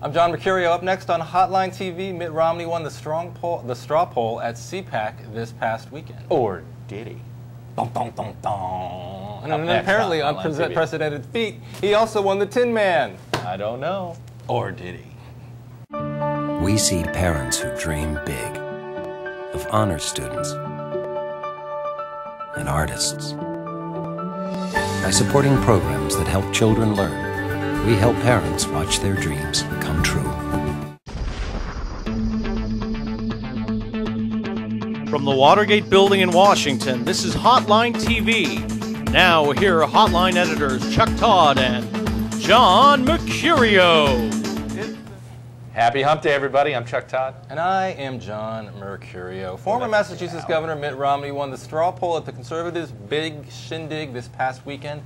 I'm John Mercurio. Up next on Hotline TV, Mitt Romney won the straw poll at CPAC this past weekend. Or did he? Dun, dun, dun, dun. And then apparently on unprecedented feat, he also won the Tin Man. I don't know. Or did he? We see parents who dream big, of honor students and artists. By supporting programs that help children learn, we help parents watch their dreams come true. From the Watergate Building in Washington, this is Hotline TV. Now here are Hotline editors Chuck Todd and John Mercurio. Happy Hump Day, everybody. I'm Chuck Todd. And I am John Mercurio. Former Massachusetts Governor Mitt Romney won the straw poll at the Conservatives' big shindig this past weekend.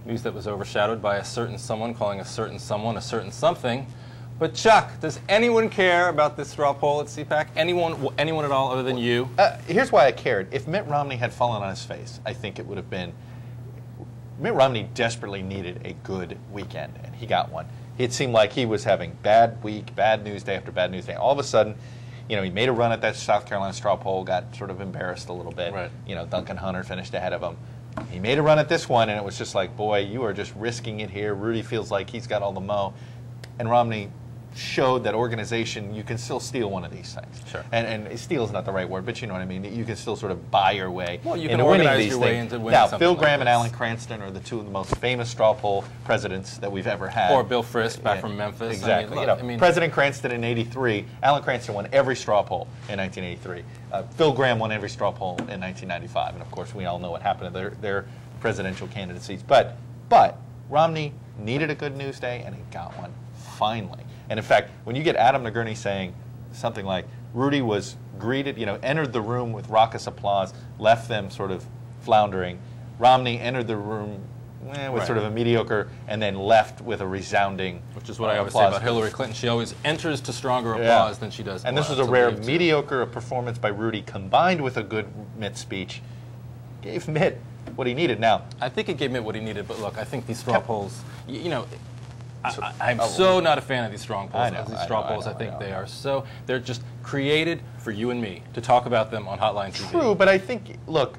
News that was overshadowed by a certain someone calling a certain someone a certain something. But Chuck, does anyone care about this straw poll at CPAC? Anyone at all other than you? Here's why I cared. If Mitt Romney had fallen on his face, I think it would have been... Mitt Romney desperately needed a good weekend, and he got one. It seemed like he was having bad week, bad news day after bad news day. All of a sudden, you know, he made a run at that South Carolina straw poll, got sort of embarrassed a little bit. Right. You know, Duncan Hunter finished ahead of him. He made a run at this one, and it was just like, boy, you are just risking it here. Rudy feels like he's got all the mo. And Romney showed that organization, you can still steal one of these things. Sure. And steal is not the right word, but you know what I mean. You can still sort of buy your way into winning these things. Now, Phil Gramm and Alan Cranston are the two of the most famous straw poll presidents that we've ever had. Or Bill Frist back from Memphis. Exactly. I mean, President Cranston in '83, Alan Cranston won every straw poll in 1983. Phil Gramm won every straw poll in 1995, and of course we all know what happened to their presidential candidacies. But Romney needed a good news day, and he got one finally. And in fact, when you get Adam Nagurney saying something like, Rudy was greeted, you know, entered the room with raucous applause, left them sort of floundering. Romney entered the room with sort of a mediocre, and then left with a resounding Which is what I always say about Hillary Clinton. She always enters to stronger applause than she does. And this was a rare mediocre performance by Rudy, combined with a good Mitt speech. Gave Mitt what he needed. Now, I think it gave Mitt what he needed, but look, I think these straw polls, you know, I'm so not a fan of these strong polls. These straw polls, I think they are so, they're just created for you and me to talk about them on Hotline TV. True, but I think, look,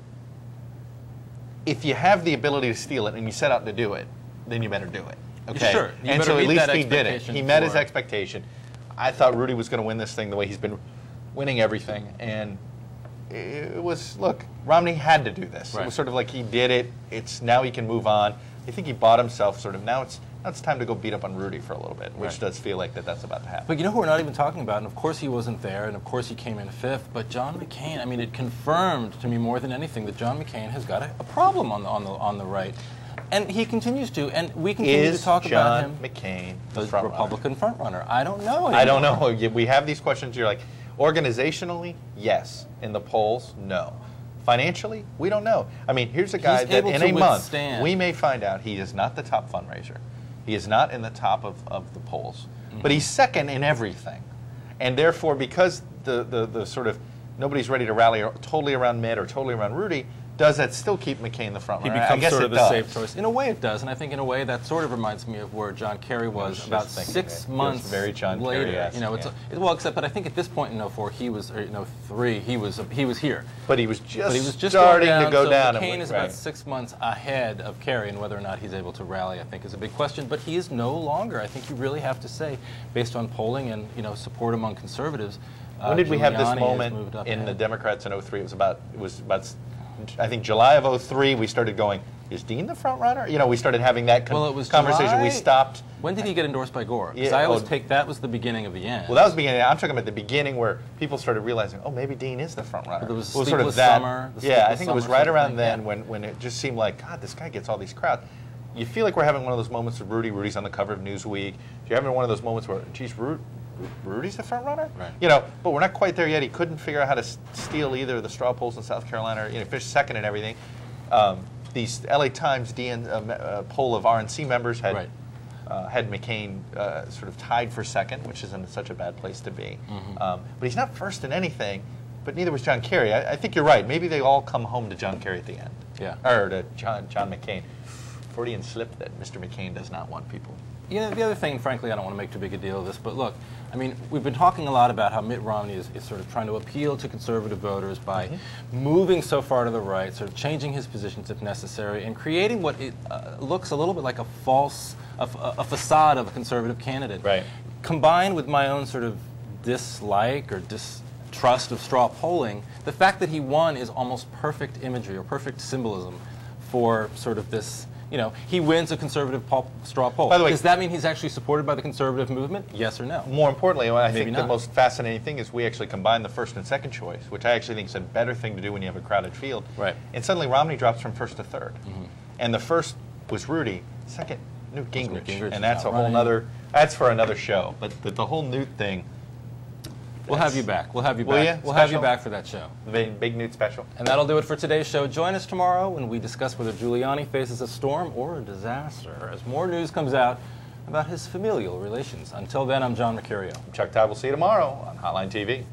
if you have the ability to steal it and you set out to do it, then you better do it. Okay? Sure. And so at least he did it. He met his expectation. I thought Rudy was going to win this thing the way he's been winning everything, and it was, look, Romney had to do this. It was sort of like he did it. It's now he can move on. I think he bought himself sort of, now it's time to go beat up on Rudy for a little bit, which does feel like that's about to happen. But you know who we're not even talking about, and of course he wasn't there, and of course he came in fifth, but John McCain. I mean, it confirmed to me more than anything that John McCain has got a problem on the right. And he continues to, and we continue to talk about him. Is John McCain the Republican frontrunner? I don't know anymore. I don't know. We have these questions, you're like, organizationally, yes. In the polls, no. Financially, we don't know. I mean, here's a guy that in a month, we may find out he is not the top fundraiser. He is not in the top of the polls. But he's second in everything. And therefore, because the sort of nobody's ready to rally totally around Mitt or totally around Rudy, does that still keep McCain the front runner? He becomes sort of the safe choice. In a way it does, and I think in a way that sort of reminds me of where John Kerry was about 6 months very John later. You know, well, except but I think at this point in 04, he was, or 03, he was here. But he was just starting to go down. McCain is about 6 months ahead of Kerry, and whether or not he's able to rally, I think, is a big question. But he is no longer. I think you really have to say, based on polling and support among conservatives. When did we have this moment in the Democrats in 03? It was about I think July of 03, we started going, is Dean the front runner? You know, we started having that conversation. July. We stopped. When did he get endorsed by Gore? Because I always take that was the beginning of the end. Well, that was the beginning. I'm talking about the beginning where people started realizing, oh, maybe Dean is the front runner. There was a sort of that summer. Yeah, I think it was right around then when it just seemed like, God, this guy gets all these crowds. You feel like we're having one of those moments of Rudy. Rudy's on the cover of Newsweek. You're having one of those moments where, geez, Rudy's the front runner? Right. You know, but we're not quite there yet. He couldn't figure out how to steal either of the straw polls in South Carolina, or finished second and everything. These LA Times poll of RNC members had had McCain sort of tied for second, which isn't such a bad place to be. But he's not first in anything, but neither was John Kerry. I think you're right. Maybe they all come home to John Kerry at the end. Yeah. Or to John McCain. Freudian slip that Mr. McCain does not want people You know, the other thing, frankly, I don't want to make too big a deal of this, but look, I mean, we've been talking a lot about how Mitt Romney is sort of trying to appeal to conservative voters by moving so far to the right, sort of changing his positions if necessary, and creating what it looks a little bit like a false, a facade of a conservative candidate. Right. Combined with my own sort of dislike or distrust of straw polling, the fact that he won is almost perfect imagery or perfect symbolism for sort of this. You know, he wins a conservative straw poll. By the way, does that mean he's actually supported by the conservative movement? Yes or no? More importantly, I Maybe think not. the most fascinating thing is we actually combine the first and second choice, which I actually think is a better thing to do when you have a crowded field. Right. And suddenly Romney drops from first to third. And the first was Rudy, second Newt Gingrich. And that's a whole other, that's for another show. But the whole Newt thing. We'll have you back. We'll have you Will back. ya? We'll have you Special? back for that show. Big Newt special. And that'll do it for today's show. Join us tomorrow when we discuss whether Giuliani faces a storm or a disaster as more news comes out about his familial relations. Until then, I'm John Mercurio. Chuck Todd will see you tomorrow on Hotline TV.